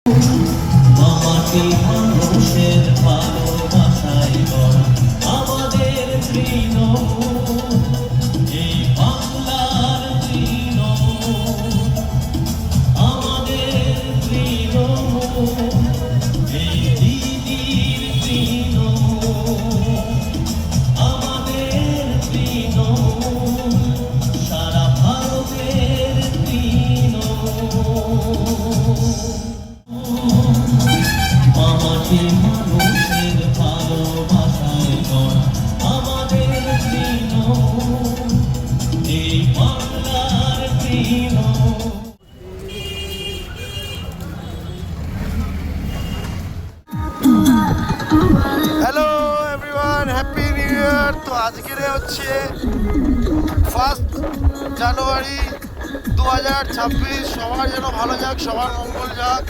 মামাটি মানুষের ভালোবাসায় গড়া আমাদের তৃণমূল, এই বাংলার তৃণমূল, আমাদের তৃণমূল, এই দিদির তৃণমূল, আমাদের তৃণমূল, সারা ভারতের তৃণমূল। মামাটি মানুষের ভালোবাসায় গড়া আমাদের তৃণমূল, এই বাংলার Trinamool. Hello everyone, happy new year. তো আজকের হচ্ছে 1 জানুয়ারি 2026। সবার যেন ভালো যাক, সবার মঙ্গল যাক।